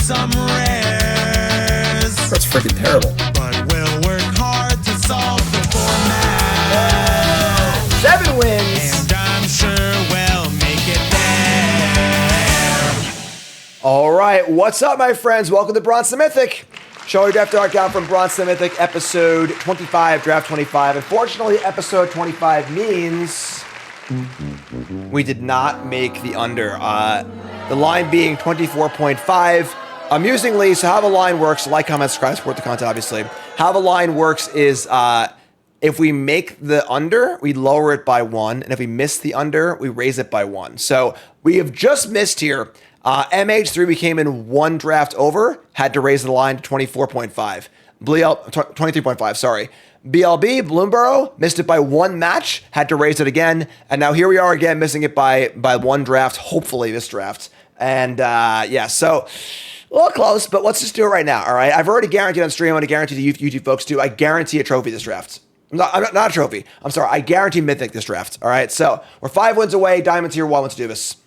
some rares. That's freaking terrible. But we'll work hard to solve the format. 7 wins. And I'm sure we'll make it there. All right, what's up, my friends? Welcome to Bronze to Mythic. Show your draft art down from Bronze to Mythic, episode 25, draft 25. Unfortunately, episode 25 means we did not make the under. The line being 24.5. Amusingly, so how the line works, like, comment, subscribe, support the content, obviously. How the line works is if we make the under, we lower it by 1. And if we miss the under, we raise it by 1. So we have just missed here. MH3, we came in 1 draft over, had to raise the line to 24.5. 23.5, sorry. BLB, Bloomburrow, missed it by 1 match, had to raise it again. And now here we are again, missing it by 1 draft, hopefully this draft. And yeah, so a little close, but let's just do it right now, all right? I've already guaranteed on stream, I'm going to guarantee the YouTube folks too, I guarantee a trophy this draft. Not a trophy, I'm sorry, I guarantee Mythic this draft, all right? So we're 5 wins away, Diamond Tier 1, let's do this.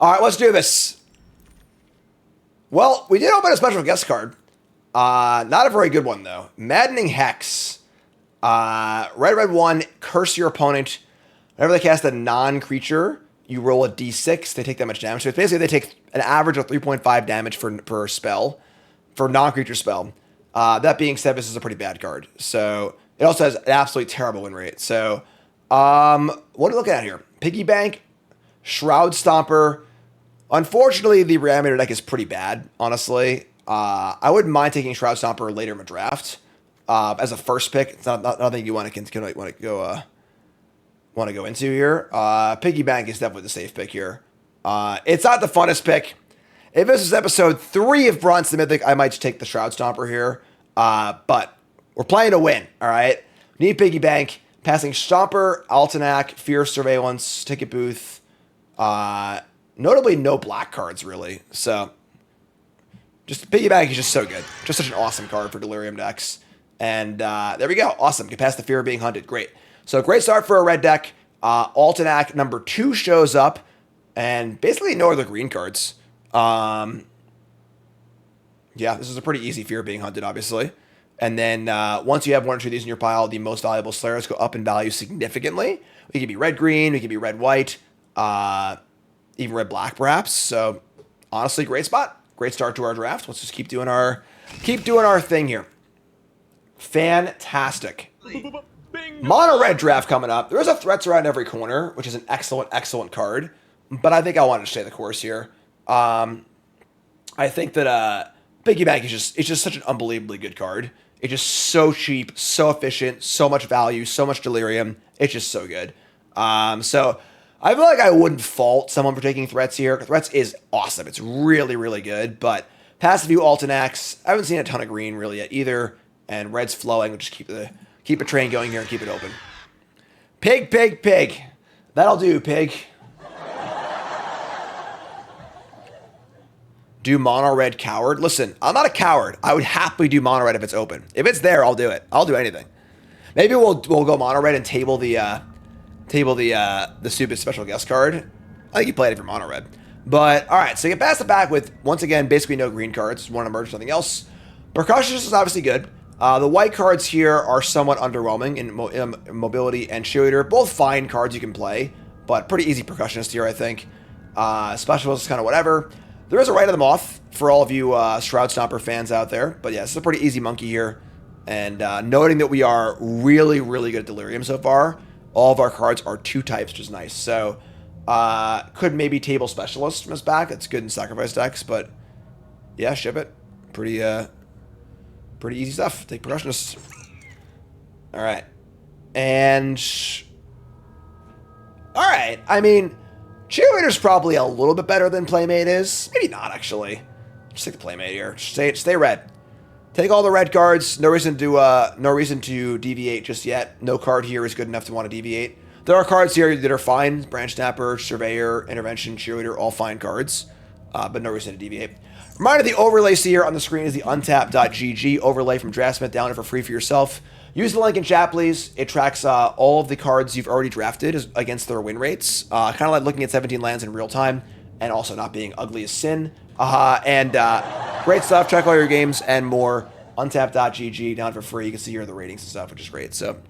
All right, let's do this. Well, we did open a special guest card. Not a very good one, though. Maddening Hex. Red 1, curse your opponent. Whenever they cast a non-creature, you roll a d6. They take that much damage. So it's basically they take an average of 3.5 damage per spell, for non-creature spell. That being said, this is a pretty bad card. So it also has an absolutely terrible win rate. So what are we looking at here? Piggy Bank, Shroud Stomper. Unfortunately, the Reanimator deck is pretty bad, honestly. I wouldn't mind taking Shroud Stomper later in my draft as a first pick. It's not nothing you want to go into here. Piggy Bank is definitely the safe pick here. It's not the funnest pick. If this is episode 3 of Bronze to Mythic, I might just take the Shroud Stomper here. But we're playing to win, all right? Need Piggy Bank. Passing Stomper, Altenac, Fierce Surveillance, Ticket Booth. Notably, no black cards, really. So, just Piggy Bank is just so good. Just such an awesome card for Delirium decks. And there we go. Awesome. Get past the fear of being hunted. Great. So, great start for a red deck. Altenac number 2 shows up. And basically no other green cards. Yeah, this is a pretty easy fear of being hunted, obviously. And then once you have 1 or 2 of these in your pile, the most valuable Slayers go up in value significantly. We could be red-green. We could be red-white. Even red-black, perhaps. So, honestly, great spot. Great start to our draft. Let's just keep doing our thing here. Fantastic. Mono red draft coming up. There is a Threats around every corner, which is an excellent card. But I think I wanted to stay the course here. I think that Piggy Bank is just such an unbelievably good card. It's just so cheap, so efficient, so much value, so much delirium. It's just so good. So I feel like I wouldn't fault someone for taking Threats here. Threats is awesome. It's really, really good. But past a few Altenacs, I haven't seen a ton of green really yet either. And red's flowing. We'll just keep a train going here and keep it open. Pig, pig, pig. That'll do, pig. Do mono red coward. Listen, I'm not a coward. I would happily do mono red if it's open. If it's there, I'll do it. I'll do anything. Maybe we'll go mono red and table the stupid special guest card. I think you played it for mono red. But all right, so you get past the back with once again basically no green cards. Want to merge something else. Percussionist is obviously good. The white cards here are somewhat underwhelming in mobility and cheerleader. Both fine cards you can play, but pretty easy percussionist here, I think. Specialist is kind of whatever. There is a Rite of the Moth for all of you Shroud Stomper fans out there. But yeah, this is a pretty easy monkey here. And noting that we are really, really good at Delirium so far. All of our cards are 2 types, which is nice. So, could maybe table Specialist from his back. It's good in Sacrifice decks, but yeah, ship it. Pretty easy stuff. Take Percussionist. All right. And, all right. I mean, Cheerleader's probably a little bit better than Playmate is. Maybe not, actually. Just take the Playmate here. Stay red. Take all the red cards. No reason to deviate just yet. No card here is good enough to want to deviate. There are cards here that are fine. Branch Snapper, Surveyor, Intervention, Cheerleader, all fine cards. But no reason to deviate. Reminder, the overlay here on the screen is the untap.gg overlay from Draftsmith. Download it for free for yourself. Use the link in chat, please. It tracks all of the cards you've already drafted against their win rates. Kind of like looking at 17 lands in real time and also not being ugly as sin. Great stuff. Check all your games and more. Untap.gg, down for free. You can see here the ratings and stuff, which is great. So,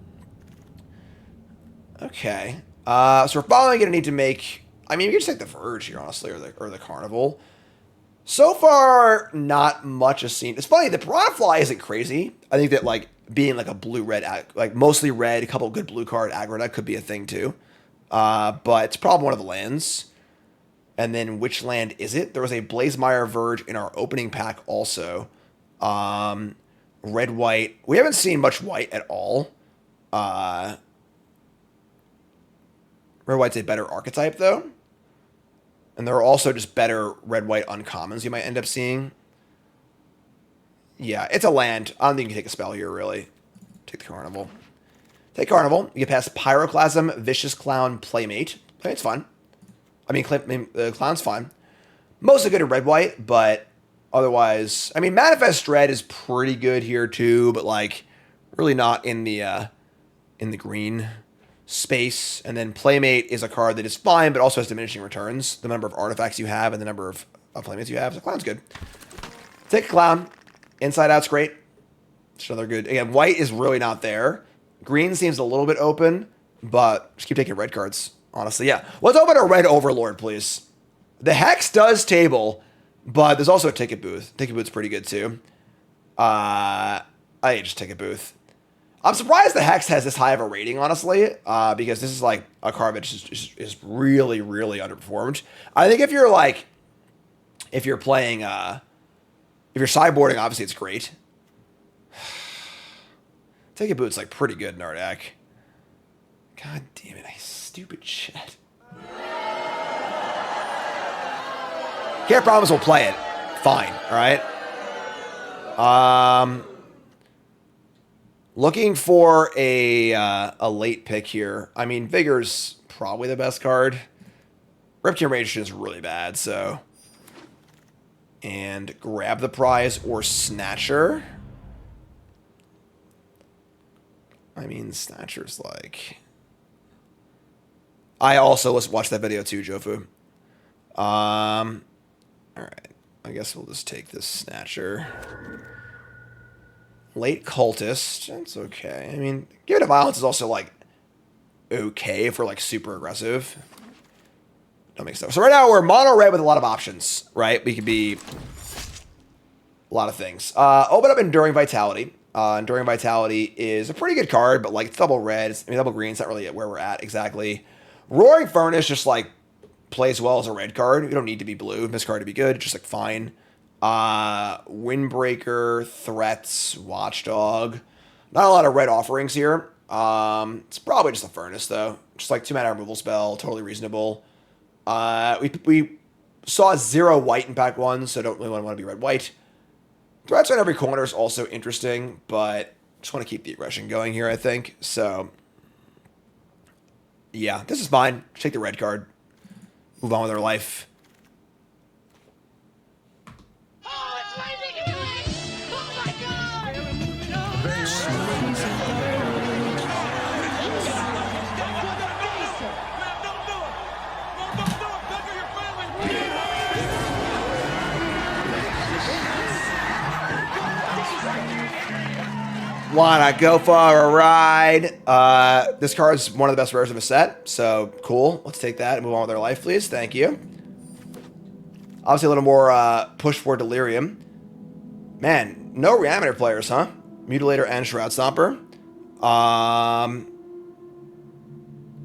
okay. So we're probably going to need to make... I mean, we can just take the Verge here, honestly, or the Carnival. So far, not much has seen. It's funny, the Piranha Fly isn't crazy. I think that, like, being, like, a blue-red, like, mostly red, a couple good blue card aggro deck could be a thing, too. But it's probably one of the lands. And then which land is it? There was a Blazemire Verge in our opening pack also. Red-white. We haven't seen much white at all. Red-white's a better archetype, though. And there are also just better red-white uncommons you might end up seeing. Yeah, it's a land. I don't think you can take a spell here, really. Take the Carnival. Take Carnival. You get past Pyroclasm, Vicious Clown, Playmate. I think it's fun. I mean, the Clown's fine. Mostly good at red-white, but otherwise... I mean, Manifest Dread is pretty good here, too, but, like, really not in the green space. And then Playmate is a card that is fine, but also has diminishing returns. The number of artifacts you have and the number of Playmates you have. So Clown's good. Take a Clown. Inside Out's great. It's another good... Again, white is really not there. Green seems a little bit open, but just keep taking red cards. Honestly, yeah. Let's open a red Overlord, please. The Hex does table, but there's also a Ticket Booth. Ticket Booth's pretty good, too. I just Ticket Booth. I'm surprised the Hex has this high of a rating, honestly, because this is, like, a card that is really, really underperformed. I think if you're playing, if you're sideboarding, obviously it's great. Ticket Booth's, like, pretty good in our deck. God damn it, stupid shit. Can't promise we'll play it. Fine, alright? Looking for a late pick here. I mean, Vigor's probably the best card. Reptune Rage is really bad, so... And Grab the Prize or Snatcher. I mean, Snatcher's like... I also watched that video too, Jofu. Alright. I guess we'll just take this Snatcher. Late Cultist. That's okay. I mean, Give It to Violence is also, like, okay if we're, like, super aggressive. Don't make stuff. So right now we're mono red with a lot of options, right? We could be a lot of things. Open up Enduring Vitality. Enduring Vitality is a pretty good card, but, like, it's double red. I mean, double green. It's not really where we're at exactly. Roaring Furnace just, like, plays well as a red card. You don't need to be blue. This card to be good. Just, like, fine. Windbreaker, Threats, Watchdog. Not a lot of red offerings here. It's probably just a Furnace, though. Just, like, 2-mana removal spell. Totally reasonable. We saw 0 white in pack 1, so don't really want to be red-white. Threats on every corner is also interesting, but just want to keep the aggression going here, I think. So... yeah, this is fine. Just take the red card. Move on with our life. Oh, it's raining again! Oh my god! Wanna go for a ride? This card's one of the best rares of a set, so cool. Let's take that and move on with our life, please. Thank you. Obviously, a little more push for Delirium. Man, no Reanimator players, huh? Mutilator and Shroud Stomper.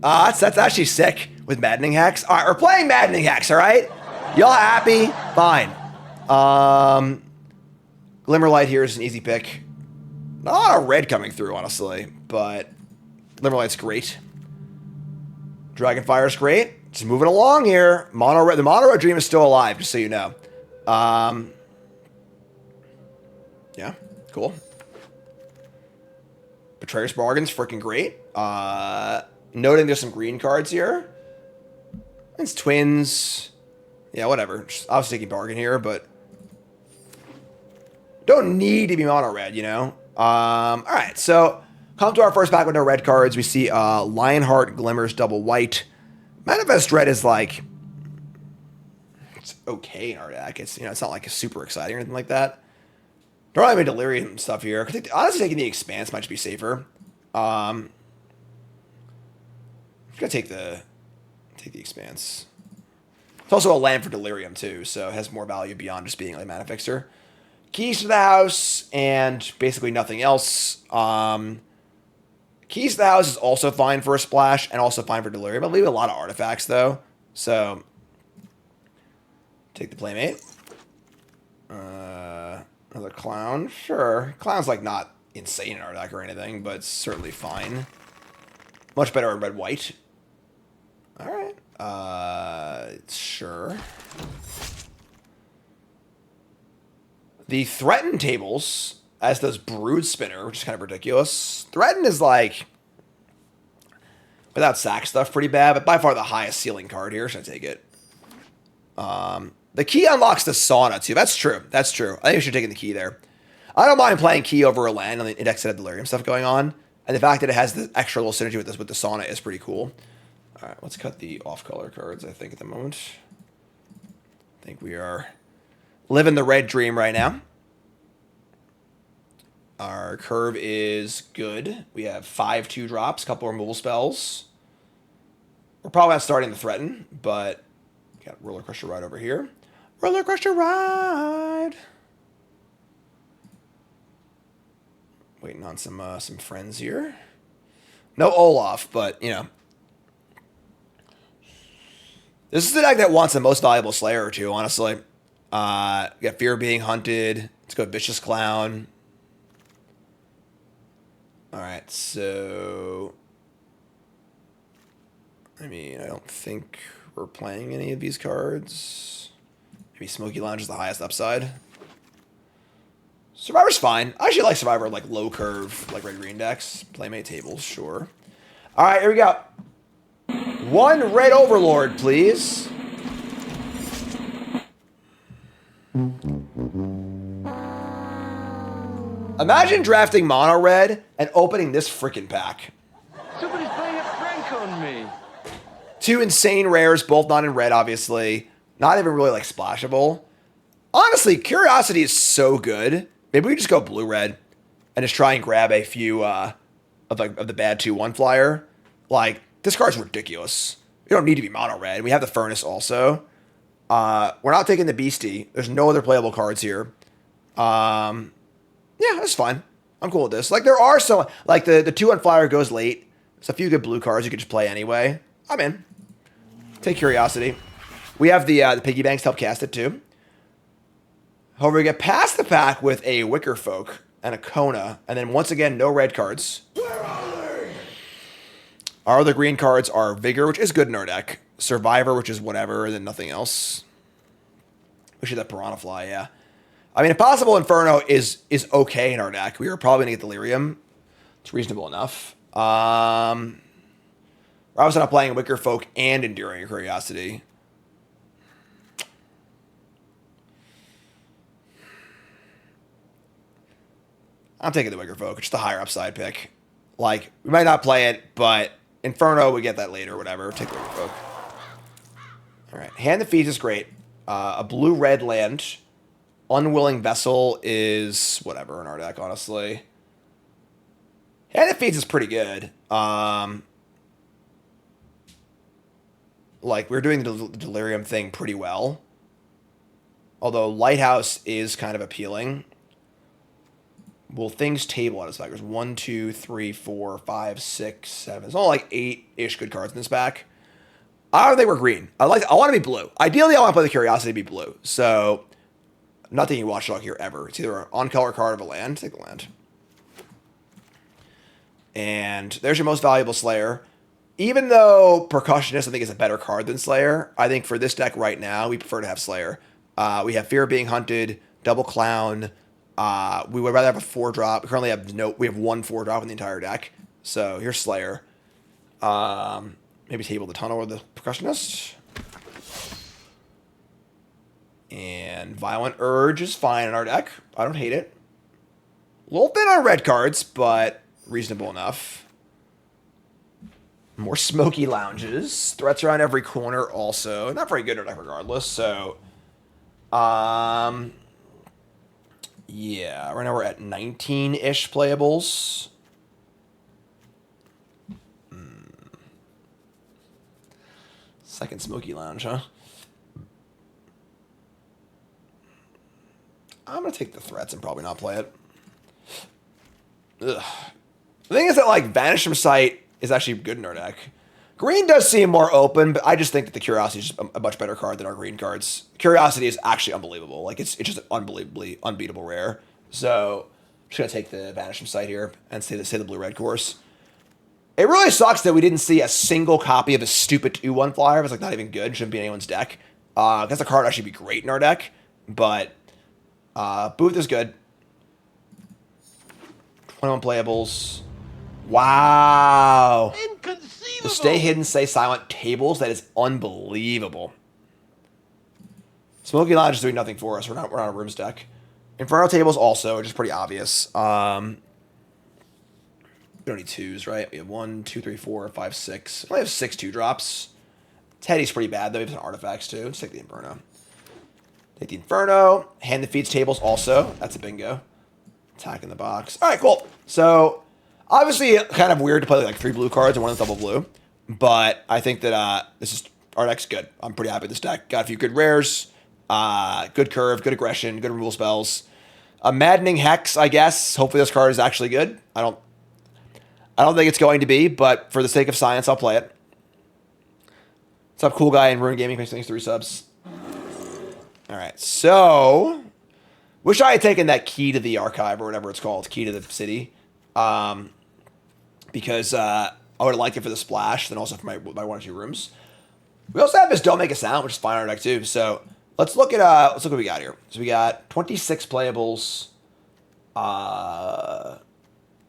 That's actually sick with Maddening Hex. All right, we're playing Maddening Hex, all right? Y'all happy? Fine. Glimmerlight here is an easy pick. Not a lot of red coming through, honestly, but Glimmerlight's great. Dragonfire's great. Just moving along here. Mono red. The Mono Red Dream is still alive, just so you know. Yeah, cool. Betrayer's Bargain's freaking great. Noting there's some green cards here. It's Twins. Yeah, whatever. Just obviously taking Bargain here, but don't need to be mono red, you know? Alright, so come to our first pack with no red cards. We see Lionheart Glimmers double white. Manifest Dread is like... okay in our deck. It's, it's not like super exciting or anything like that. Don't really have any Delirium stuff here. Honestly, taking the Expanse might just be safer. I'm gonna take the Expanse. It's also a land for Delirium too, so it has more value beyond just being like a mana fixer. Keys to the house and basically nothing else. Keys to the house is also fine for a splash and also fine for Delirium. I leave a lot of artifacts though, so take the Playmate. Another Clown, sure. Clown's like not insane in our deck or anything, but it's certainly fine. Much better in red-white. All right. Sure. The Threaten tables, as does Brood Spinner, which is kind of ridiculous. Threaten is like, without sack stuff, pretty bad, but by far the highest ceiling card here, so I take it. The key unlocks the Sauna, too. That's true. That's true. I think we should take the key there. I don't mind playing key over a land on the index that had Delirium stuff going on. And the fact that it has the extra little synergy with this with the Sauna is pretty cool. All right, let's cut the off-color cards, I think, at the moment. I think we are living the red dream right now. Our curve is good. We have 5 2-drops, a couple removal spells. We're probably not starting the Threaten, but got Roller Coaster Ride over here. Roller Coaster Ride! Waiting on some friends here. No Olaf, but, this is the deck that wants the most valuable Slayer or two, honestly. We got Fear of Being Hunted. Let's go Vicious Clown. Alright, so... I don't think we're playing any of these cards. Maybe Smoky Lounge is the highest upside. Survivor's fine. I actually like Survivor, like low curve, like red-green decks. Playmate tables, sure. Alright, here we go. 1 red Overlord, please. Imagine drafting mono red and opening this freaking pack. Somebody's playing a prank on me. 2 insane rares, both not in red, obviously. Not even really like splashable. Honestly, Curiosity is so good. Maybe we just go blue-red and just try and grab a few of the bad 2/1 flyer. Like, this card's ridiculous. You don't need to be mono red. We have the Furnace also. We're not taking the Beastie. There's no other playable cards here. Yeah, that's fine. I'm cool with this. Like, there are some, like, the 2/1 flyer goes late. There's a few good blue cards you could just play anyway. I'm in. Take Curiosity. We have the piggy banks to help cast it, too. However, we get past the pack with a Wicker Folk and a Kona, and then once again, no red cards. Where are they? Our other green cards are Vigor, which is good in our deck, Survivor, which is whatever, and then nothing else. We should have Piranha Fly, yeah. Impossible Inferno is okay in our deck. We are probably going to get Delirium. It's reasonable enough. We're obviously not playing Wicker Folk and Enduring Curiosity. I'm taking the Wicker Folk. It's just a higher upside pick. Like, we might not play it, but Inferno, we get that later or whatever. Take the Wicker Folk. All right. Hand the Feast is great. A blue-red land. Unwilling Vessel is whatever in our deck, honestly. Hand the Feast is pretty good. Like, we're doing the Delirium thing pretty well. Although Lighthouse is kind of appealing. Will things table out of this pack? There's 1, 2, 3, 4, 5, 6, 7. It's only like 8-ish good cards in this pack. I don't think we're green. I want to be blue. Ideally, I want to play the Curiosity to be blue. So, nothing you Watchdog here ever. It's either an on-color card of a land. Take the land. And there's your most valuable Slayer. Even though Percussionist, I think, is a better card than Slayer, I think for this deck right now, we prefer to have Slayer. We have Fear of Being Hunted, Double Clown. We would rather have a 4-drop. We currently have we have 1 4-drop in the entire deck. So here's Slayer. Maybe table the Tunnel or the Percussionist. And Violent Urge is fine in our deck. I don't hate it. A little thin on red cards, but reasonable enough. More Smoky Lounges. Threats around every corner also. Not very good in our deck regardless, so Yeah, right now we're at 19-ish playables. Second Smoky Lounge, huh? I'm going to take the threats and probably not play it. Ugh. The thing is that, like, Vanish from Sight is actually good in our deck. Green does seem more open, but I just think that the Curiosity is just a much better card than our green cards. Curiosity is actually unbelievable. Like, it's just an unbelievably unbeatable rare. So, I'm just going to take the Vanish from Sight here and say the blue-red course. It really sucks that we didn't see a single copy of a stupid 2-1 flyer. It's like not even good. Shouldn't be in anyone's deck. Because the card would actually be great in our deck. But Booth is good. 21 playables. Wow. Inconceivable. The Stay Hidden, Stay Silent tables. That is unbelievable. Smoky Lounge is doing nothing for us. We're not on a rooms deck. Inferno tables also, which is pretty obvious. We don't need twos, right? We have 1, 2, 3, 4, 5, 6. We only have 6 2-drops. Teddy's pretty bad, though. He has some artifacts, too. Let's take the Inferno. Take the Inferno. Hand defeats tables also. That's a bingo. Attack in the box. All right, cool. So, obviously, kind of weird to play like 3 blue cards and 1 that's double blue. But I think that our deck's good. I'm pretty happy with this deck. Got a few good rares. Good curve, good aggression, good removal spells. A Maddening Hex, I guess. Hopefully this card is actually good. I don't think it's going to be, but for the sake of science, I'll play it. What's up, cool guy in Ruin Gaming? Thanks 3 subs. All right, so wish I had taken that key to the archive or whatever it's called, key to the city, because I would have liked it for the splash, then also for my 1 or 2 rooms. We also have this Don't Make a Sound, which is fine on our deck too. So let's look at what we got here. So we got 26 playables.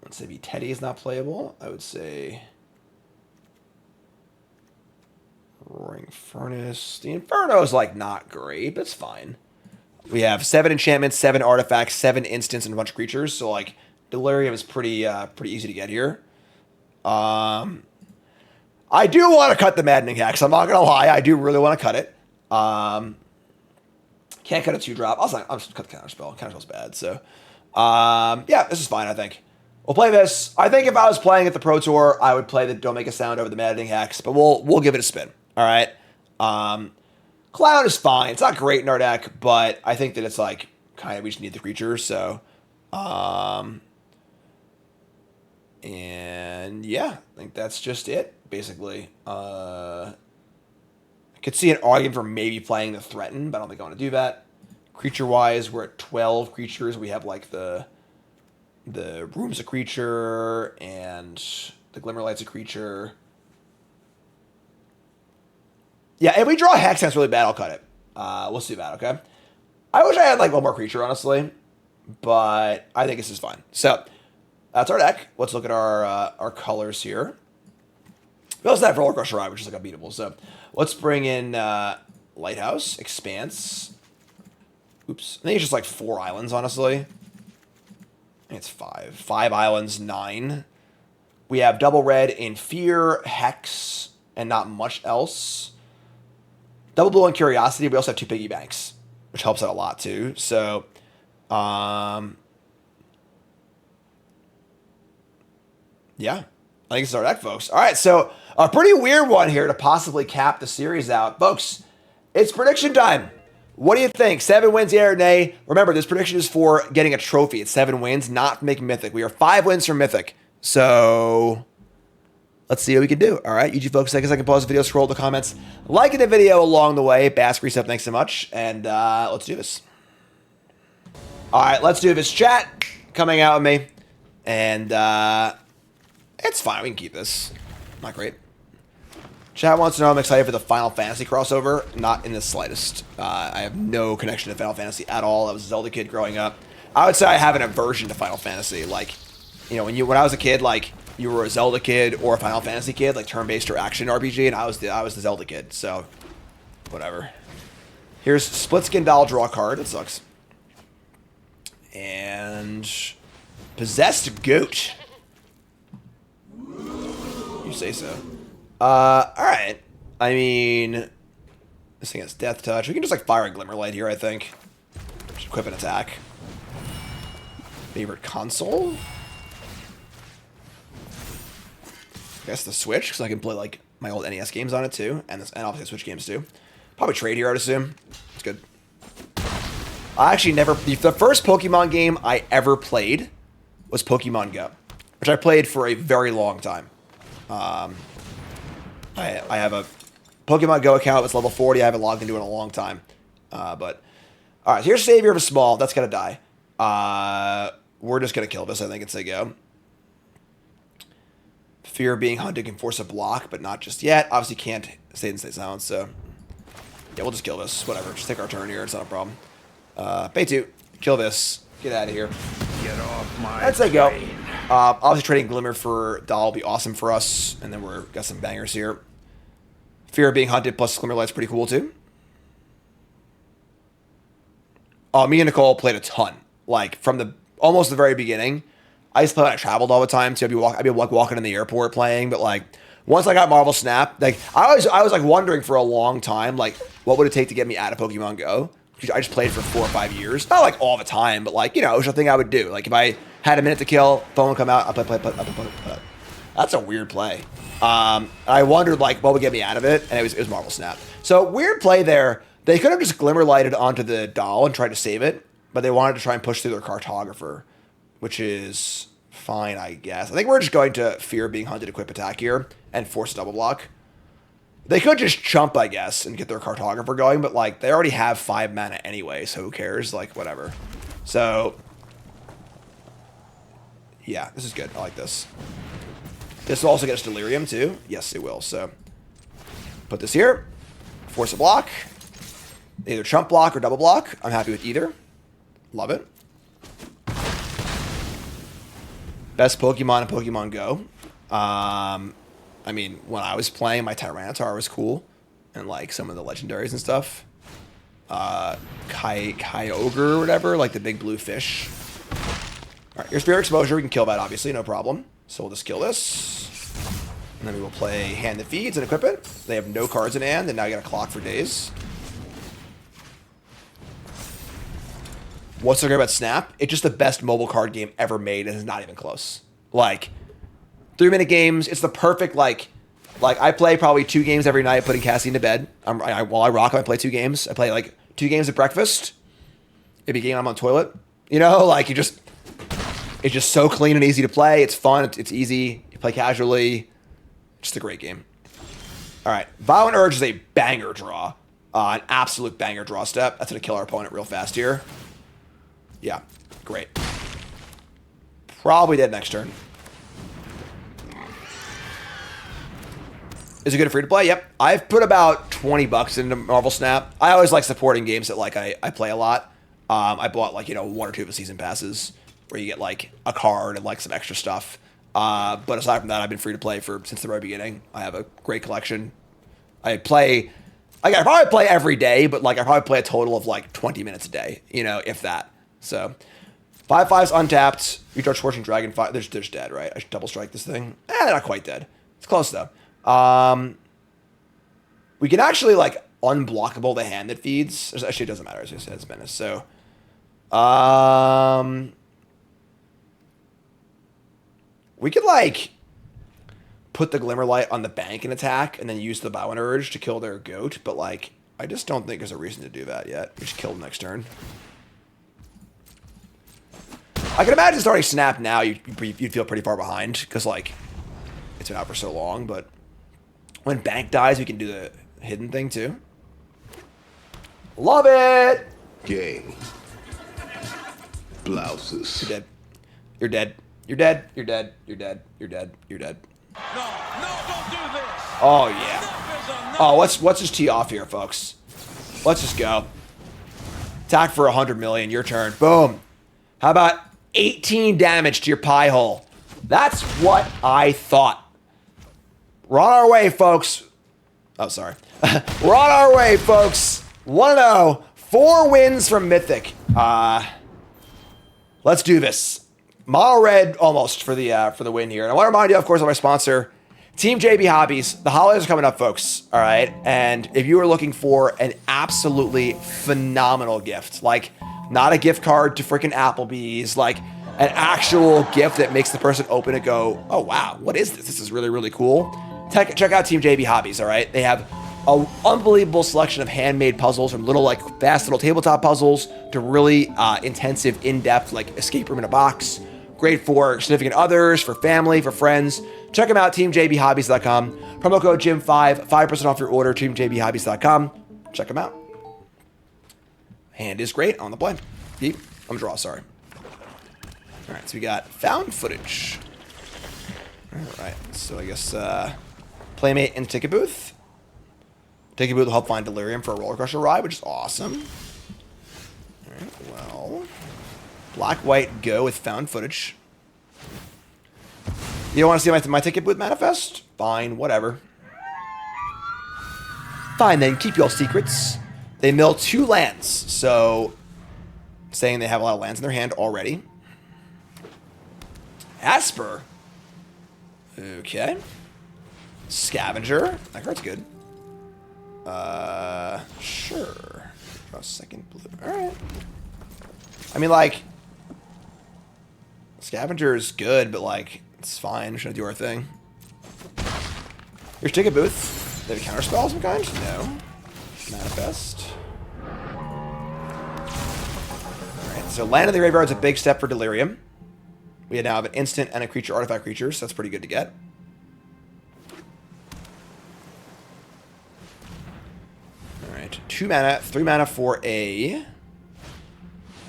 Let's say Teddy is not playable. I would say Roaring Furnace. The Inferno is like not great, but it's fine. We have 7 enchantments, 7 artifacts, 7 instants, and a bunch of creatures. So like Delirium is pretty easy to get here. I do want to cut the Maddening Hex. I'm not gonna lie, I do really want to cut it. Can't cut a 2-drop. I'll just cut the counterspell. Counterspell's bad. So yeah, this is fine. I think. We'll play this. I think if I was playing at the Pro Tour, I would play the Don't Make a Sound over the Maddening Hex, but we'll give it a spin. All right. Clown is fine. It's not great in our deck, but I think that it's like kind of we just need the creature. So, and yeah, I think that's just it basically. I could see an argument for maybe playing the Threaten, but I don't think I want to do that. Creature wise, we're at 12 creatures. We have like the Room's a creature, and the Glimmerlight's a creature. Yeah, if we draw a Hex that's really bad, I'll cut it. We'll see that, okay? I wish I had like one more creature, honestly, but I think this is fine. So, that's our deck. Let's look at our colors here. We also have Roller Coaster Ride, which is like unbeatable. So, let's bring in Lighthouse, Expanse. Oops. I think it's just like 4 islands, honestly. I think it's 5. 5 islands, 9. We have double red in Fear, Hex, and not much else. Double blue and Curiosity. We also have 2 piggy banks, which helps out a lot too. So, yeah, I think this is our deck, folks. All right, so a pretty weird one here to possibly cap the series out. Folks, it's prediction time. What do you think? 7 wins, yeah or nay? Remember, this prediction is for getting a trophy. It's 7 wins, not making Mythic. We are 5 wins from Mythic. So, let's see what we can do. All right, YouTube folks, take a second, pause the video, scroll the comments, like the video along the way. Bask Reset, thanks so much. And let's do this. All right, let's do this. Chat coming out with me. And it's fine. We can keep this. Not great. Chat wants to know I'm excited for the Final Fantasy crossover. Not in the slightest. I have no connection to Final Fantasy at all. I was a Zelda kid growing up. I would say I have an aversion to Final Fantasy. Like, you know, when I was a kid, like, you were a Zelda kid or a Final Fantasy kid, like turn-based or action RPG, and I was the Zelda kid. So, whatever. Here's Split Skin Doll, draw a card. It sucks. And Possessed Goat. You say so. Alright. I mean, This thing has Death Touch. We can just like fire a Glimmerlight here, I think. Just equip an attack. Favorite console? I guess the Switch, because I can play like my old NES games on it too, and obviously Switch games too. Probably trade here, I'd assume. It's good. I actually never... The first Pokemon game I ever played was Pokemon Go, which I played for a very long time. I have a Pokemon Go account that's level 40. I haven't logged into it in a long time. But, all right, here's Savior of a Small. That's going to die. We're just going to kill this, I think, and say go. Fear of being hunted can force a block, but not just yet. Obviously can't stay silent, so... Yeah, we'll just kill this. Whatever. Just take our turn here. It's not a problem. Pay 2. Kill this. Get out of here. Get off my I'd say go. plane. Obviously trading Glimmer for Doll will be awesome for us. And then we're got some bangers here. Fear of being hunted plus Glimmerlight's pretty cool too. Me and Nicole played a ton. Like from almost the very beginning. I used to play when I traveled all the time too. I'd be like walking in the airport playing, but like once I got Marvel Snap, like I was like wondering for a long time, like what would it take to get me out of Pokemon Go? I just played for 4 or 5 years. Not like all the time, but like, you know, it was a thing I would do. Like if I had a minute to kill, phone would come out, I'll play. That's a weird play. I wondered like what would get me out of it, and it was Marvel Snap. So weird play there. They could have just Glimmerlighted onto the Doll and tried to save it, but they wanted to try and push through their Cartographer, which is fine, I guess. I think we're just going to Fear of being hunted, equip attack here, and force a double block. They could just chump, I guess, and get their Cartographer going, but, like, they already have 5 mana anyway, so who cares? Like, whatever. So, yeah, this is good. I like this. This will also get us Delirium, too. Yes, it will. So, put this here. Force a block. Either chump block or double block. I'm happy with either. Love it. Best Pokemon in Pokemon Go. I mean, when I was playing, my Tyranitar was cool. And, like, some of the legendaries and stuff. Kyogre or whatever, like the big blue fish. Alright, here's Spirit Exposure. We can kill that, obviously, no problem. So we'll just kill this. And then we will play Hand That Feeds and equip it. They have no cards in hand, and now you got a clock for days. What's so great about Snap? It's just the best mobile card game ever made, and it's not even close. Like, 3-minute games. It's the perfect, like I play probably 2 games every night, putting Cassie into bed. While I rock, I play 2 games. I play, like, 2 games at breakfast. Maybe a game I'm on the toilet. You know, like, it's just so clean and easy to play. It's fun. It's easy. You play casually. Just a great game. All right. Violent Urge is a banger draw. An absolute banger draw step. That's going to kill our opponent real fast here. Yeah. Great. Probably dead next turn. Is it good free to play? Yep. I've put about $20 into Marvel Snap. I always like supporting games that like I play a lot. I bought like, 1 or 2 of the season passes where you get like a card and like some extra stuff. But aside from that, I've been free to play since the very beginning. I have a great collection. I probably play every day, but like I probably play a total of like 20 minutes a day, if that. So 5/5's untapped. You start Scorching Dragon 5. There's dead, right? I should double strike this thing. Not quite dead. It's close though. We can actually like unblockable the Hand That Feeds. Actually, it doesn't matter as I said, it's menace. So, we could like put the Glimmerlight on the bank and attack, and then use the Violent Urge to kill their goat. But like, I just don't think there's a reason to do that yet. We just kill them next turn. I can imagine starting Snap now. You'd feel pretty far behind because like it's been out for so long. But when bank dies, we can do the hidden thing too. Love it. Game. Blouses. You're dead. You're dead. You're dead. You're dead. You're dead. You're dead. You're dead. No, don't do this. Oh yeah. Oh, let's just tee off here, folks. Let's just go. Attack for 100 million. Your turn. Boom. How about 18 damage to your pie hole? That's what I thought. We're on our way, folks. Oh, sorry. We're on our way, folks. 1-0. 4 wins from Mythic. Let's do this. Mono red almost for the win here. And I want to remind you, of course, of my sponsor, Team JB Hobbies, the holidays are coming up, folks. All right. And if you are looking for an absolutely phenomenal gift, like not a gift card to freaking Applebee's, like an actual gift that makes the person open it go, oh, wow, what is this? This is really, really cool. Check out Team JB Hobbies. All right. They have an unbelievable selection of handmade puzzles, from little, like fast little tabletop puzzles to really intensive, in-depth, like escape room in a box. Great for significant others, for family, for friends. Check them out, teamjbhobbies.com. Promo code Jim5, 5% off your order, teamjbhobbies.com. Check them out. Hand is great on the play. Deep. I'm draw, sorry. All right, so we got found footage. All right, so I guess Playmate and Ticket Booth. Ticket Booth will help find Delirium for a roller coaster ride, which is awesome. All right, well, Black, White, go with found footage. You don't want to see my Ticket Booth manifest? Fine, whatever. Fine, then, keep your secrets. They mill 2 lands, so saying they have a lot of lands in their hand already. Asper. Okay. Scavenger. That card's good. Sure. Draw a second blue. Alright. I mean, like, Scavenger is good, but, like, it's fine. We're gonna do our thing. Here's Ticket Booth. They have a counter spell of some kind? No. Manifest. Alright, so land in the graveyard is a big step for Delirium. We now have an instant and a creature, artifact creature, so that's pretty good to get. Alright, 2 mana, 3 mana for a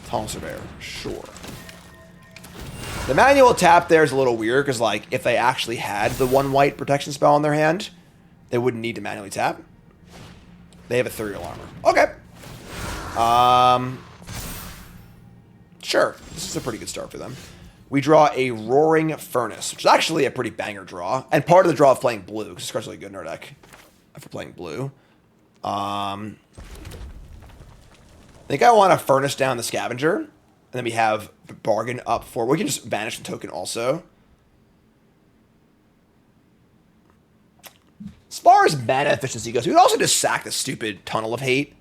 Tunnel Surveyor. Sure. The manual tap there is a little weird, because, like, if they actually had the 1 white protection spell in their hand, they wouldn't need to manually tap. They have ethereal armor. Okay. Sure. This is a pretty good start for them. We draw a Roaring Furnace, which is actually a pretty banger draw, and part of the draw of playing blue, because this card's really good in our deck for playing blue. I think I want to Furnace down the Scavenger, and then we have Bargain up for... We can just banish the token also. As far as mana efficiency goes, we could also just sack the stupid Tunnel of Hate.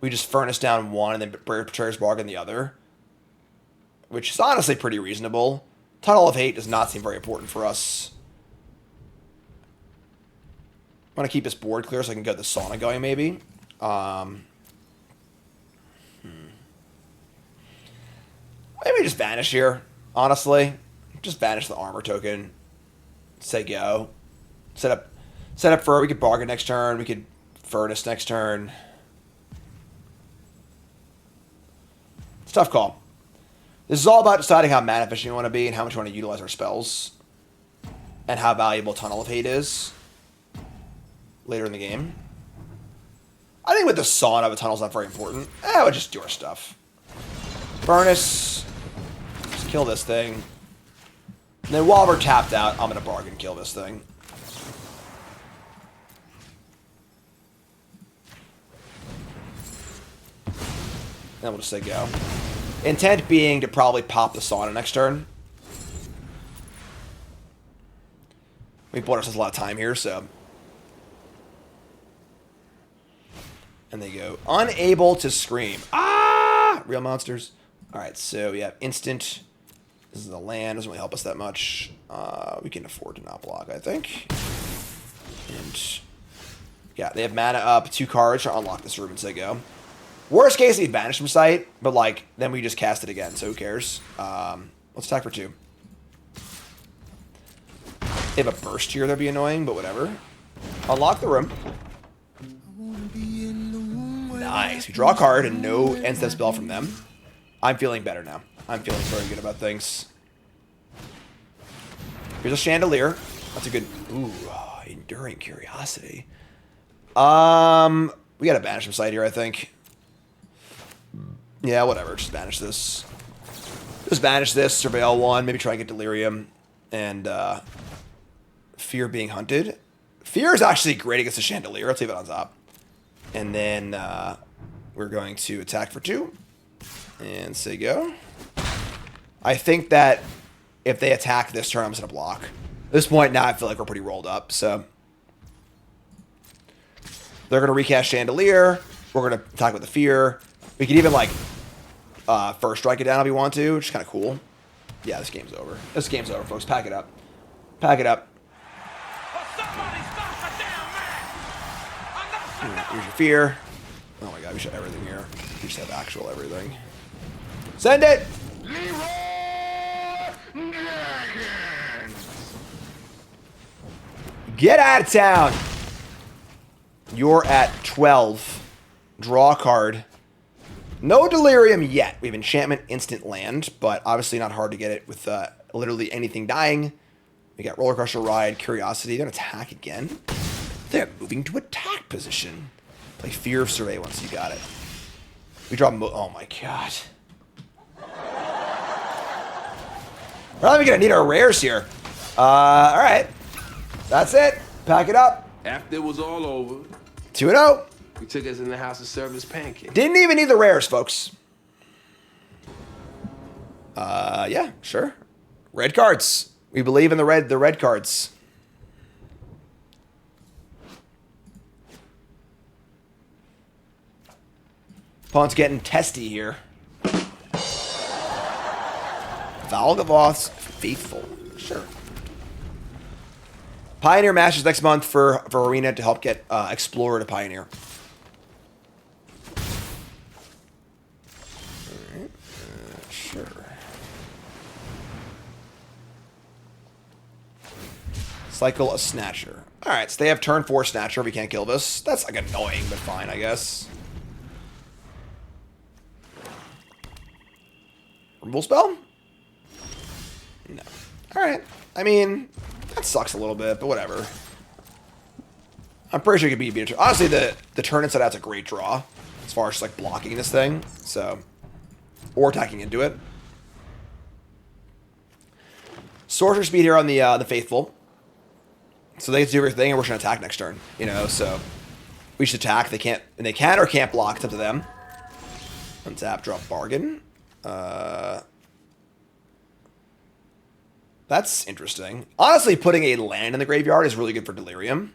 We just Furnace down 1 and then Betrayer's Bargain the other, which is honestly pretty reasonable. Tunnel of Hate does not seem very important for us. I want to keep this board clear so I can get the Sauna going, maybe. Maybe just vanish here, honestly. Just vanish the armor token. Say go. Set up for... We could Bargain next turn. We could Furnace next turn. It's a tough call. This is all about deciding how mana efficient you want to be and how much you want to utilize our spells. And how valuable Tunnel of Hate is later in the game. I think with the Sauna, the Tunnel's not very important. We'll just do our stuff. Furnace. Just kill this thing. And then while we're tapped out, I'm going to Bargain kill this thing. Then we'll just say go. Intent being to probably pop the Sauna next turn. We bought ourselves a lot of time here, so... And they go, unable to scream. Ah! Real monsters. Alright, so we have instant. This is a land. Doesn't really help us that much. We can afford to not block, I think. And yeah, they have mana up. 2 cards to unlock this room and say go. Worst case, they banish from sight, but like then we just cast it again, so who cares? Let's attack for 2. They have a burst here, that'd be annoying, but whatever. Unlock the room. Nice. We draw a card and no end step spell from them. I'm feeling better now. I'm feeling very good about things. Here's a Chandelier. That's a good... Ooh, Enduring Curiosity. We gotta banish from sight here, I think. Yeah, whatever. Just banish this. Just banish this. Surveil 1. Maybe try and get Delirium. And Fear being hunted. Fear is actually great against the Chandelier. Let's leave it on top. And then we're going to attack for 2. And say go. I think that if they attack this turn, I'm just going to block. At this point, now I feel like we're pretty rolled up, so. They're going to recast Chandelier. We're going to attack with the Fear. We could even, like, first strike it down if we want to, which is kind of cool. Yeah, this game's over. This game's over, folks. Pack it up. Pack it up. Here's your Fear. Oh my god, we should have everything here. We should have actual everything. Send it! Get out of town! You're at 12. Draw a card. No Delirium yet. We have Enchantment, Instant Land, but obviously not hard to get it with literally anything dying. We got Roller Coaster Ride, Curiosity. They're going to attack again. They're moving to attack position. Play Fear of Survey once you got it. We draw... oh my god. We're not even going to need our rares here. Alright. That's it. Pack it up. After it was all over, 2-0. we took us in the house to serve as pancakes. Didn't even need the rares, folks. Yeah, sure. Red cards. We believe in the red cards. Opponent's getting testy here. Valgavoth's Faithful. Sure. Pioneer Masters next month for Arena to help get Explorer to Pioneer. Alright. Sure. Cycle a Snatcher. Alright, so they have turn 4 Snatcher. We can't kill this. That's like annoying, but fine, I guess. Removal spell? No. Alright. I mean, that sucks a little bit, but whatever. I'm pretty sure it could be a turn. Honestly, the turn inside out's a great draw. As far as just, like, blocking this thing. So. Or attacking into it. Sorcerer speed here on the Faithful. So they get to do everything, and we're going to attack next turn. You know, so. We should attack. They can't, and they can or can't block. It's up to them. Untap, drop Bargain. That's interesting. Honestly, putting a land in the graveyard is really good for Delirium.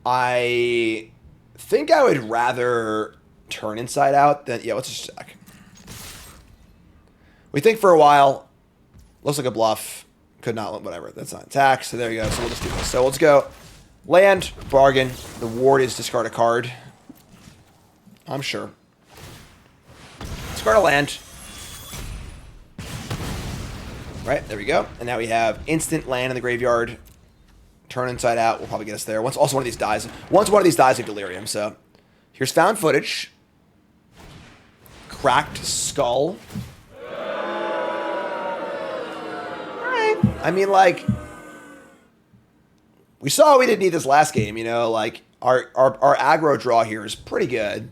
I think I would rather turn Inside Out than... yeah, let's just check. We think for a while. Looks like a bluff. Could not... whatever. That's not attack. So there you go. So we'll just do this. So let's go. Land. Bargain. The ward is discard a card. I'm sure. Discard a land. Right. There we go. And now we have instant land in the graveyard. Turn Inside Out will probably get us there. Once one of these dies, we have Delirium. So here's Found Footage. Cracked Skull. Alright. I mean, like, we saw we didn't need this last game, you know, like our aggro draw here is pretty good,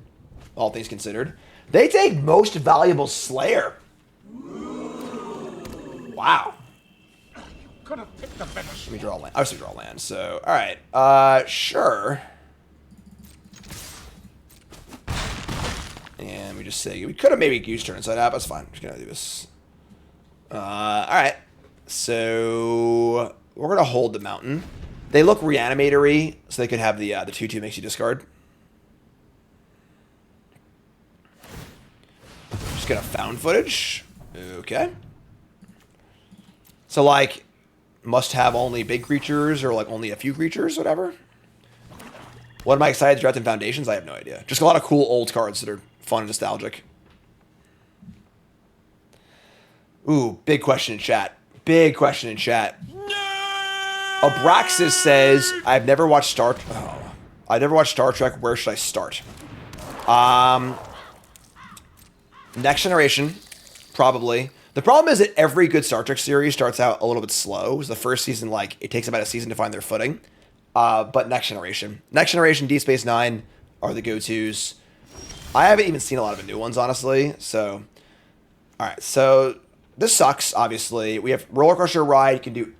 all things considered. They take Most Valuable Slayer. Wow. Could have picked a better Let me draw land. Obviously draw land. So, all right. Sure. And we just say we could have maybe used Turn Inside Out. That's fine. I'm just gonna do this. All right. So we're gonna hold the mountain. They look reanimatory, so they could have the 2/2 makes you discard. Just gonna Found Footage. Okay. So like. Must have only big creatures or like only a few creatures, whatever. What am I excited to draft in Foundations? I have no idea. Just a lot of cool old cards that are fun and nostalgic. Ooh, big question in chat. Big question in chat. Abraxas says, I've never watched Star Trek. Where should I start? Next Generation, probably. The problem is that every good Star Trek series starts out a little bit slow. So the first season, like, it takes about a season to find their footing. But Next Generation. Next Generation, Deep Space Nine are the go-tos. I haven't even seen a lot of the new ones, honestly. So, all right. So, this sucks, obviously. We have Roller Coaster Ride. You can do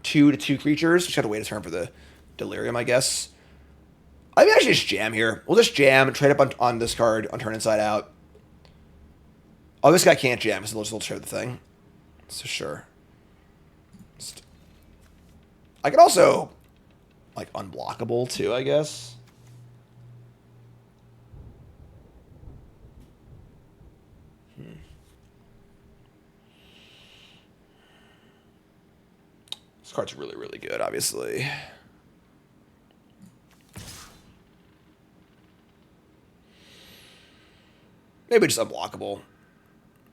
2/2 creatures. Just got to wait a turn for the Delirium, I guess. I think actually just jam here. We'll just jam, trade up on this card, on turn inside out. Oh, this guy can't jam, so we'll trade the thing. So sure. I could also, like, unblockable too, I guess. This card's really, really good, obviously. Maybe just unblockable.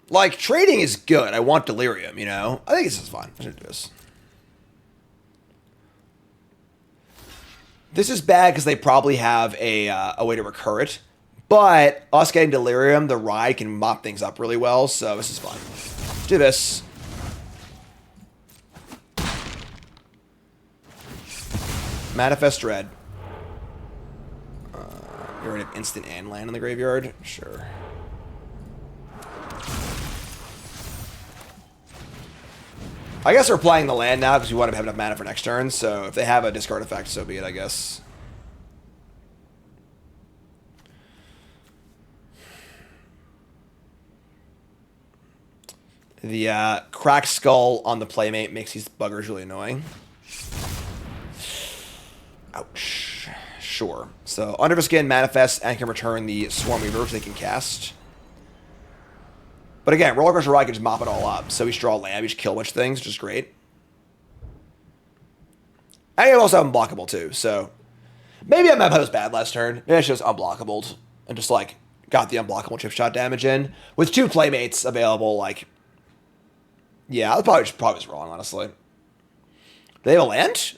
Like, trading is good. I want Delirium, you know? I think this is fun. I should do this. This is bad because they probably have a way to recur it. But us getting Delirium, the ride can mop things up really well, so this is fun. Let's do this. Manifest Dread. Get rid of instant and land in the graveyard? Sure. I guess we're playing the land now because we want to have enough mana for next turn, so if they have a discard effect, so be it, I guess. The cracked skull on the playmate makes these buggers really annoying. Ouch. Sure. So, Under the Skin manifests and can return the Swarm Weaver, which they can cast. But again, Rollercoaster Ride can just mop it all up. So we just draw land, we just kill a bunch of things, which is great. And you also have unblockable too, so... Maybe I might have was bad last turn. Maybe I should have unblockable and just, like, got the unblockable chip shot damage in. With 2 playmates available, like... Yeah, I was probably just wrong, honestly. Do they have a land?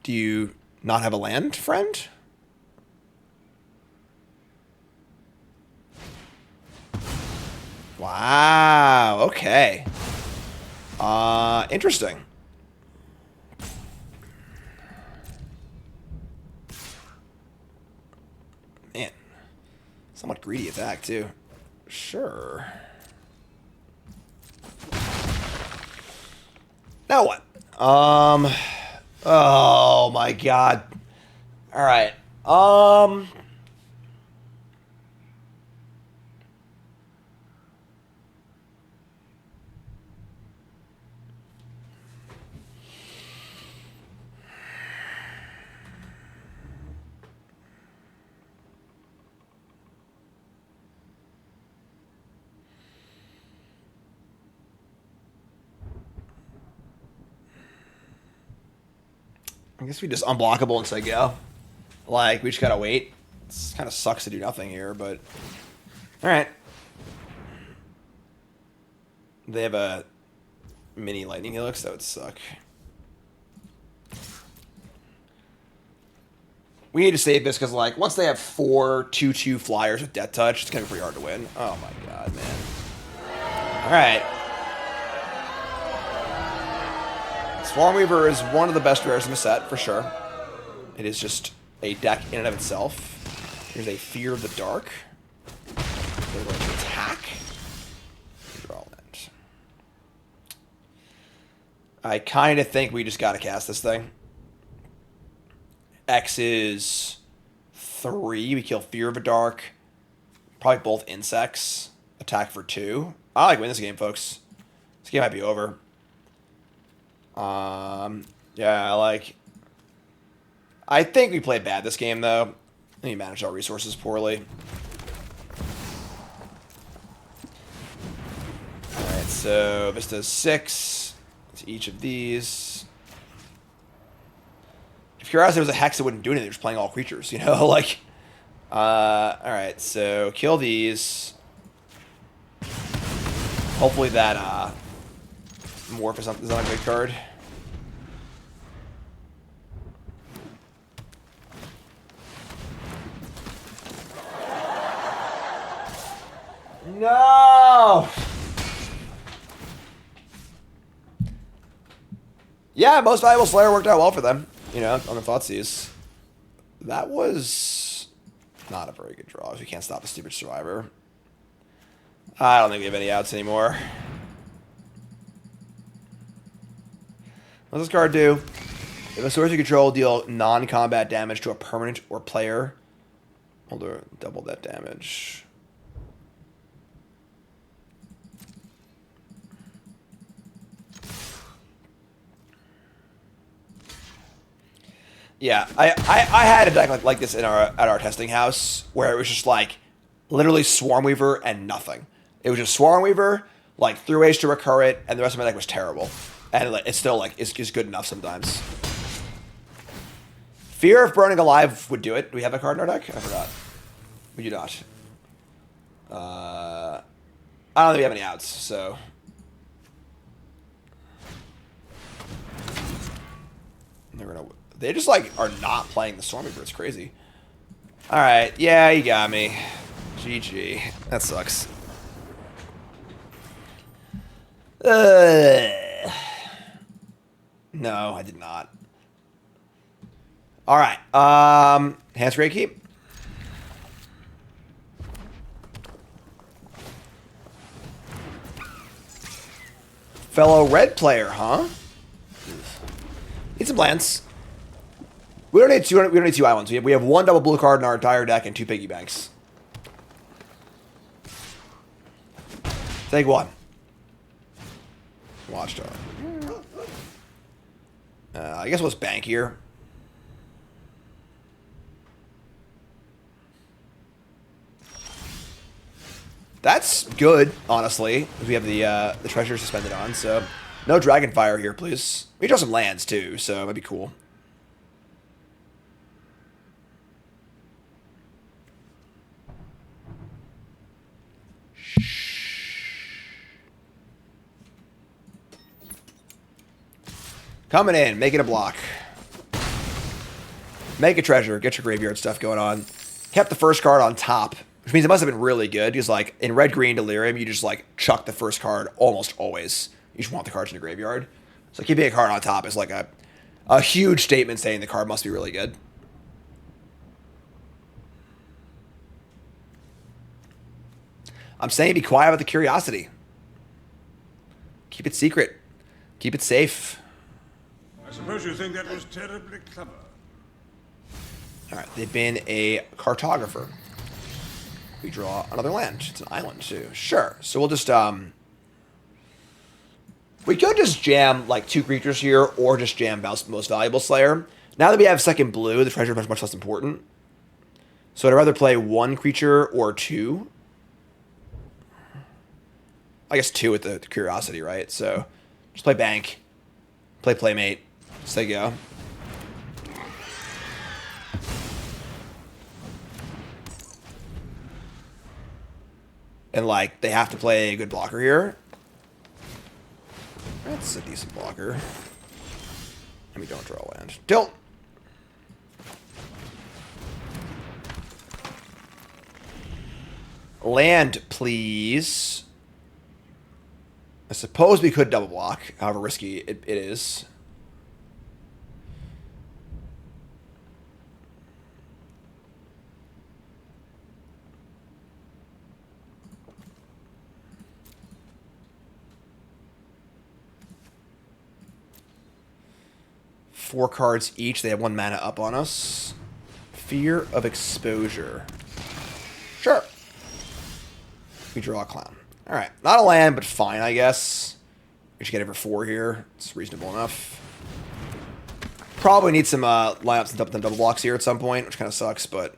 Do you not have a land, friend? Wow, okay. Interesting. Man. Somewhat greedy attack, too. Sure. Now what? Oh my god. Alright. I guess we just unblockable and say go. Like, we just gotta wait. It kind of sucks to do nothing here, but... Alright. They have a mini lightning helix, that would suck. We need to save this because, like, once they have 4 2/2 flyers with Death Touch, it's gonna be pretty hard to win. Oh my god, man. Alright. Swarm Weaver is one of the best rares in the set, for sure. It is just a deck in and of itself. Here's a Fear of the Dark. They're going to attack. Draw land. I kind of think we just got to cast this thing. X is 3. We kill Fear of the Dark. Probably both insects. Attack for 2. I like win this game, folks. This game might be over. Yeah, I think we played bad this game, though. I think we managed our resources poorly. Alright, so this does 6 to each of these. If Curiosity was a Hex, it wouldn't do anything. They're just playing all creatures, you know? Like, alright, so kill these. Hopefully that, Morph is not a great card. No! Yeah, most valuable Slayer worked out well for them, you know, on the Thoughtseize. That was not a very good draw. We can't stop the stupid Survivor. I don't think we have any outs anymore. What does this card do? If a source you control deal non-combat damage to a permanent or player, hold on, double that damage. Yeah, I had a deck like this in at our testing house where it was just like literally Swarmweaver and nothing. It was just Swarmweaver, like 3 ways to recur it, and the rest of my deck was terrible. And it's still like it's good enough sometimes. Fear of Burning Alive would do it. Do we have a card in our deck? I forgot. We do not. I don't think we have any outs, so. They just like are not playing the Stormweaver. It's crazy. All right, yeah, you got me. GG. That sucks. No, I did not. All right. Hands Great Keep. Fellow red player, huh? Need some lands. We don't need two. We don't need 2 islands. We have 1 double blue card in our entire deck and 2 piggy banks. Take 1. Watchtower. I guess we'll just bank here. That's good, honestly. We have the treasure suspended on, so no Dragonfire here, please. We draw some lands too, so it might be cool. Coming in, making a block. Make a treasure, get your graveyard stuff going on. Kept the first card on top, which means it must have been really good, because like in red-green Delirium, you just like chuck the first card almost always. You just want the cards in your graveyard. So keeping a card on top is like a huge statement saying the card must be really good. I'm saying be quiet about the curiosity. Keep it secret. Keep it safe. I suppose you think that was terribly clever. All right, they've been a cartographer. We draw another land. It's an island too. Sure. So we'll just we could just jam like 2 creatures here, or just jam Most Valuable Slayer. Now that we have second blue, the treasure is much less important. So I'd rather play 1 creature or 2. I guess 2 with the curiosity, right? So just play bank, play playmate. So there you go. And like they have to play a good blocker here. That's a decent blocker. And we don't draw a land. Tilt. Land, please. I suppose we could double block, however risky it is. Four cards each. They have 1 mana up on us. Fear of Exposure. Sure. We draw a clown. All right. Not a land, but fine, I guess. We should get it for 4 here. It's reasonable enough. Probably need some lineups and double blocks here at some point, which kind of sucks, but...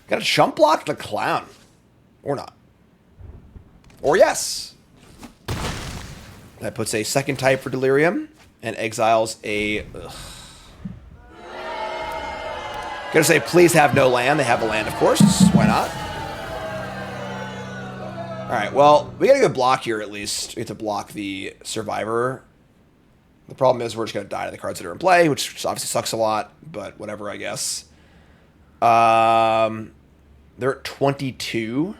Got a chump block the clown. Or not. Or yes. That puts a second type for Delirium and exiles a... Ugh. Gonna say, please have no land. They have a land, of course. Why not? Alright, well, we got a good block here at least. We have to block the Survivor. The problem is we're just gonna die to the cards that are in play, which obviously sucks a lot, but whatever, I guess. They're at 22.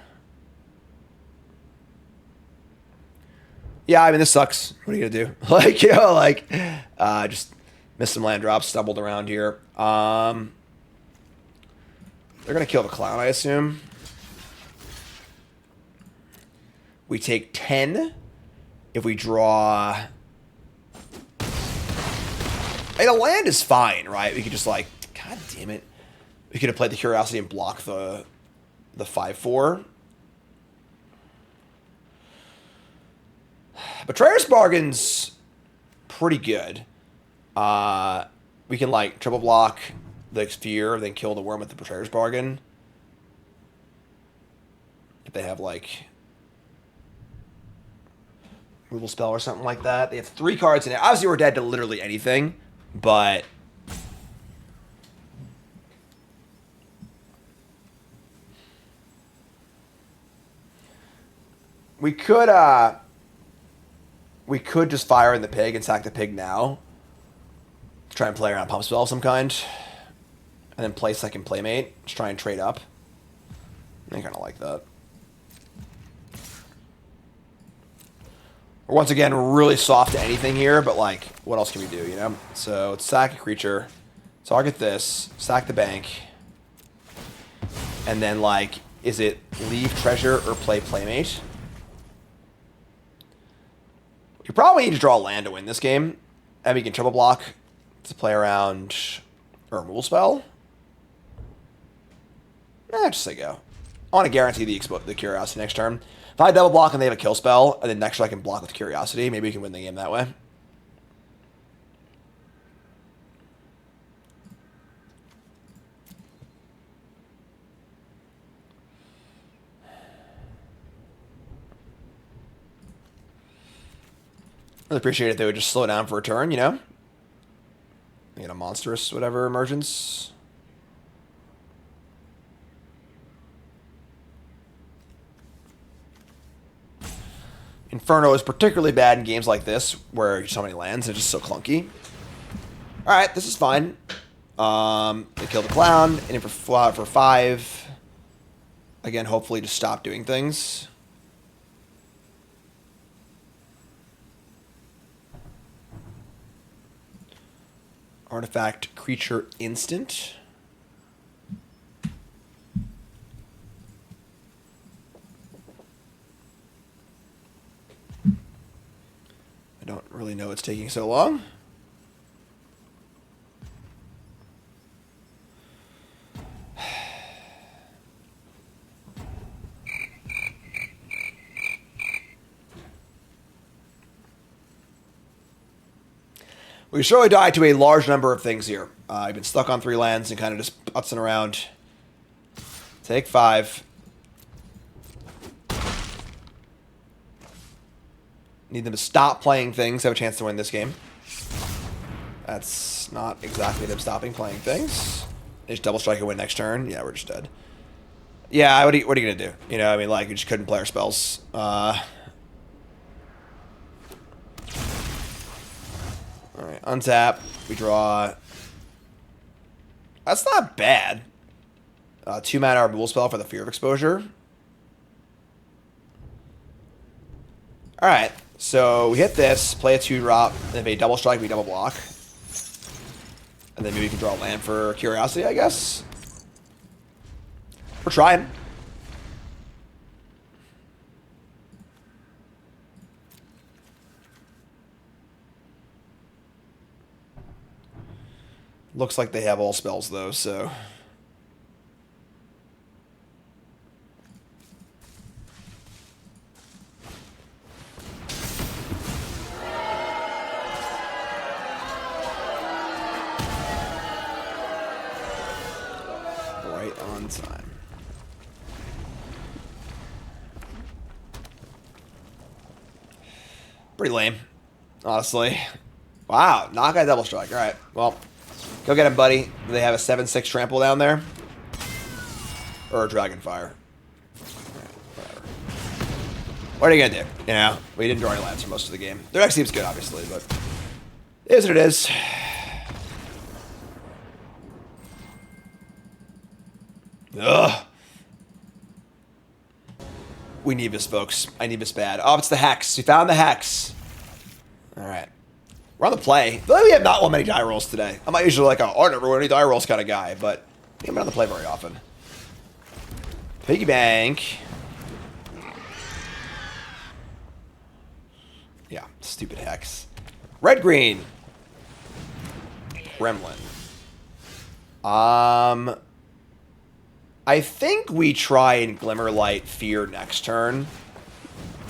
Yeah, I mean, this sucks. What are you gonna do? Like, you know, like, just missed some land drops, stumbled around here. They're gonna kill the clown, I assume. We take 10. if we draw... And a land is fine, right? We could just like... God damn it. We could have played the Curiosity and block the 5/4. Betrayer's Bargain's pretty good. We can like triple block the Sphere, then kill the worm with the Betrayer's Bargain. If they have like removal spell or something like that. They have 3 cards in there. Obviously we're dead to literally anything, but we could just fire in the pig and sack the pig now. Try and play around pump spell of some kind. And then play second playmate. Just try and trade up. I kind of like that. We're once again really soft to anything here, but like, what else can we do, you know? So let's sack a creature. Target this. Sack the bank. And then like, is it leave treasure or play playmate? You probably need to draw a land to win this game. And we can triple block to play around a removal spell. Just say go. I want to guarantee the Curiosity next turn. If I double block and they have a kill spell, and then next turn I can block with Curiosity, maybe we can win the game that way. I'd appreciate it if they would just slow down for a turn, you know? Get a monstrous whatever emergence. Inferno is particularly bad in games like this, where you so many lands, it's just so clunky. Alright, this is fine. They kill the clown, and for 5. Again, hopefully to stop doing things. Artifact creature instant. I don't really know what's taking so long. We surely died to a large number of things here. I've been stuck on 3 lands and kind of just putzing around. Take 5. Need them to stop playing things, have a chance to win this game. That's not exactly them stopping playing things. They just double strike and win next turn. Yeah, we're just dead. Yeah, what are you going to do? You know, I mean, like, we just couldn't play our spells. Alright, untap. We draw. That's not bad. 2 mana removal spell for the Fear of Exposure. Alright, so we hit this, play a 2-drop, and if they double strike, we double block. And then maybe we can draw a land for Curiosity, I guess. We're trying. Looks like they have all spells, though, so... Right on time. Pretty lame, honestly. Wow, knockout double strike. All right, well... Go get him, buddy. Do they have a 7/6 trample down there? Or a Dragonfire? Whatever. What are you gonna do? You know, we didn't draw any lands for most of the game. Their deck seems good, obviously, but it is what it is. Ugh. We need this, folks. I need this bad. Oh, it's the Hex. We found the Hex. All right. We're on the play. I feel like we have not won many die rolls today. I'm not usually like, oh, I never win any die rolls kind of guy, but I'm not on the play very often. Piggy bank. Stupid Hex. Red-green. Gremlin. I think we try and Glimmerlight Fear next turn.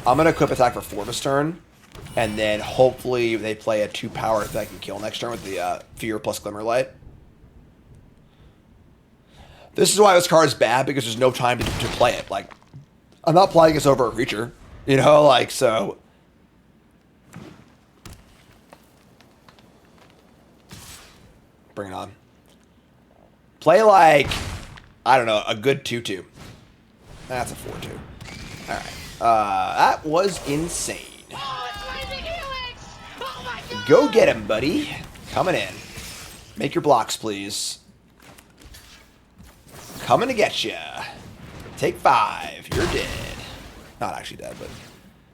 I'm going to equip attack for 4 this turn. And then hopefully they play a 2-power that I can kill next turn with the Fear plus Glimmerlight. This is why this card is bad, because there's no time to play it. Like, I'm not playing this over a creature. You know, like, so... Bring it on. Play like, I don't know, a good 2-2. That's a 4-2. Alright. That was insane. Oh, it's lightning helix! Oh my god! Go get him, buddy. Coming in. Make your blocks, please. Coming to get ya. Take 5. You're dead. Not actually dead, but...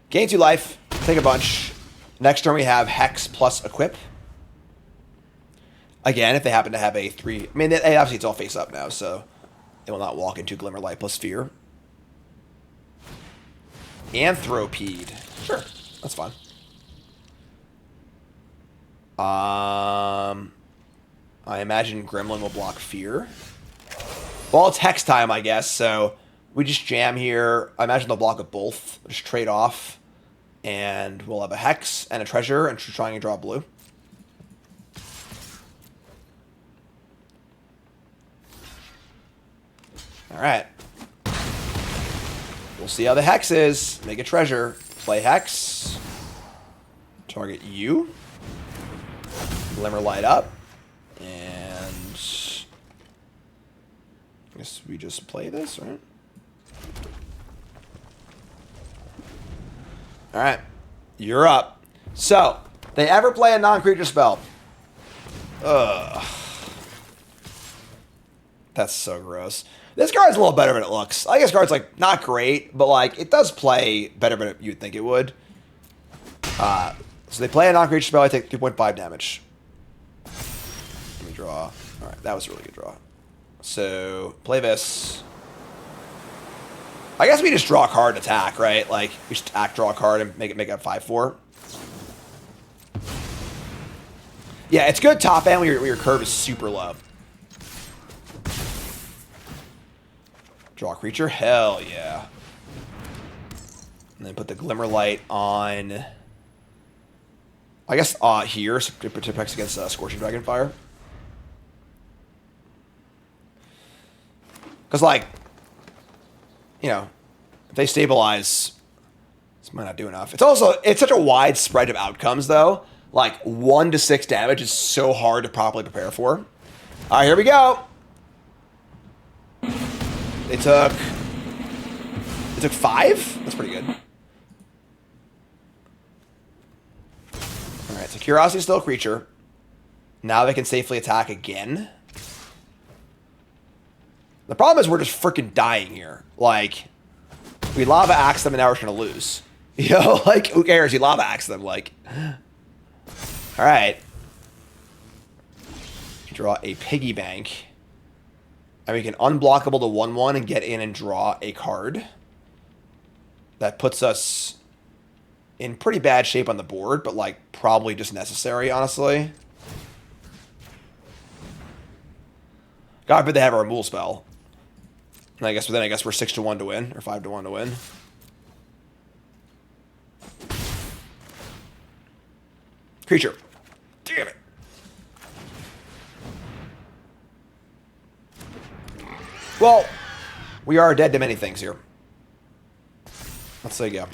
Gain 2 life. Take a bunch. Next turn we have Hex plus Equip. Again, if they happen to have a 3... I mean, obviously it's all face up now, so... They will not walk into Glimmerlight plus Fear. Anthropede. Sure, that's fine. I imagine Gremlin will block Fear. Well, it's Hex time, I guess, so... We just jam here. I imagine they'll block with both. Just trade off. And we'll have a Hex and a Treasure, and trying to draw blue. Alright. We'll see how the Hex is. Make a Treasure. Play Hex. Target you. Glimmer light up. And... I guess we just play this, right? Alright. You're up. So, they ever play a non-creature spell? Ugh. That's so gross. This card's a little better than it looks. I guess card's like not great, but like it does play better than you'd think it would. So they play a non-creature spell. I take 3.5 damage. Let me draw. All right, that was a really good draw. So play this. I guess we just draw a card and attack, right? Like we just attack, draw a card, and make it a 5/4. Yeah, it's good top end when your curve is super low. Draw a creature? Hell yeah. And then put the Glimmerlight on... I guess here, so it protects against Scorching Dragonfire. Because, like, you know, if they stabilize, this might not do enough. It's also, it's such a wide spread of outcomes, though. Like, 1 to 6 damage is so hard to properly prepare for. All right, here we go. They took 5? That's pretty good. Alright, so Curiosity's still a creature. Now they can safely attack again. The problem is we're just freaking dying here. Like, we Lava Axe them and now we're going to lose. You know, like, who cares? You Lava Axe them, like. Alright. Draw a Piggy Bank. And we can unblockable to 1/1 and get in and draw a card. That puts us in pretty bad shape on the board, but like probably just necessary, honestly. God forbid they have a removal spell. And I guess we're 6-1 to win, or 5-1 to win. Creature. Damn it. Well, we are dead to many things here. Let's say go.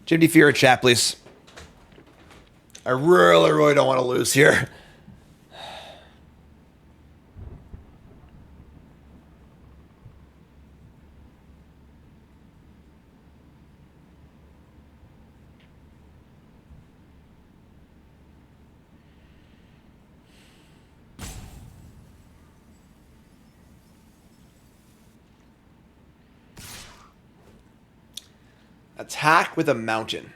Jim D. Fear in chat, please. I really, really don't want to lose here. Attack with a mountain.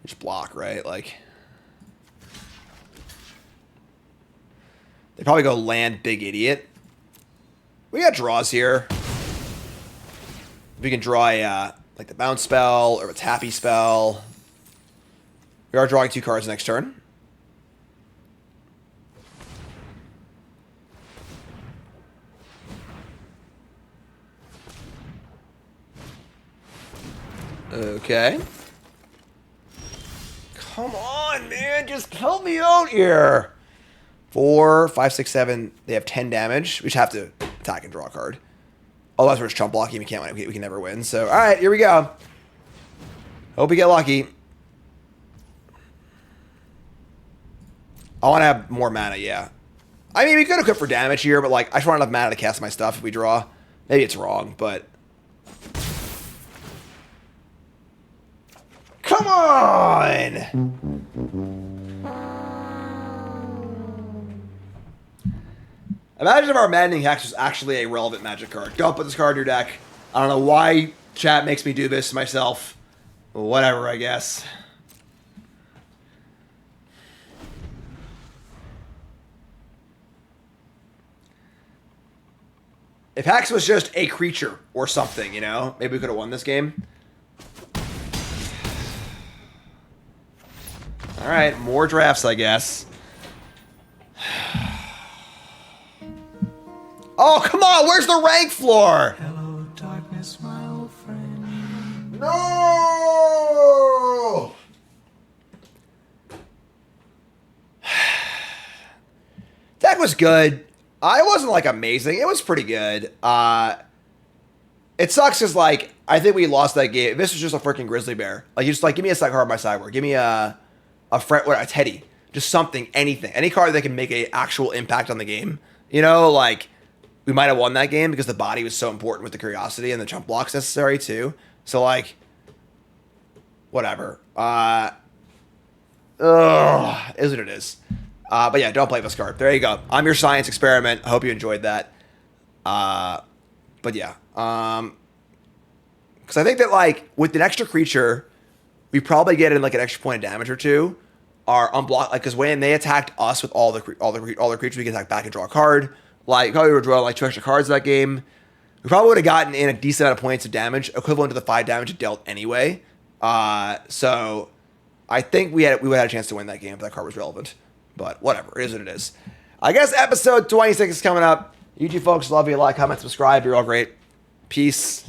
Just block, right? Like, they probably go land big idiot. We got draws here. We can draw a like the bounce spell or a tappy spell. We are drawing 2 cards next turn. Okay. Come on, man. Just help me out here. 4, 5, 6, 7. They have 10 damage. We just have to attack and draw a card. Otherwise, we're just chump blocking. We can't win. We can never win. So, all right, here we go. Hope we get lucky. I want to have more mana, yeah. I mean, we could equip for damage here, but, like, I just want enough mana to cast my stuff if we draw. Maybe it's wrong, but... Come on! Imagine if our Maddening Hex was actually a relevant Magic card. Don't put this card in your deck. I don't know why chat makes me do this to myself. Whatever, I guess. If Hex was just a creature or something, you know, maybe we could have won this game. All right, more drafts, I guess. Oh, come on, where's the rank floor? Hello, darkness, my old friend. No! Deck was good. It wasn't, like, amazing. It was pretty good. It sucks because, like, I think we lost that game. This was just a freaking grizzly bear. Like, you just, like, give me a second card on my sideboard. Give me a Teddy. Just something, anything. Any card that can make an actual impact on the game. You know, like, we might have won that game because the body was so important with the curiosity and the jump blocks necessary, too. So, like, whatever. Is what it is. But yeah, don't play this card. There you go. I'm your science experiment. I hope you enjoyed that. But yeah. Because I think that, like, with an extra creature, we probably get in, like, an extra point of damage or two. Are unblocked, like, because when they attacked us with all the creatures, we can attack back and draw a card. Like, probably would draw like 2 extra cards that game. We probably would have gotten in a decent amount of points of damage, equivalent to the 5 damage it dealt anyway. So I think we would have had a chance to win that game if that card was relevant. But whatever, it is what it is. I guess episode 26 is coming up. You two folks, love you, like, comment, subscribe. You're all great. Peace.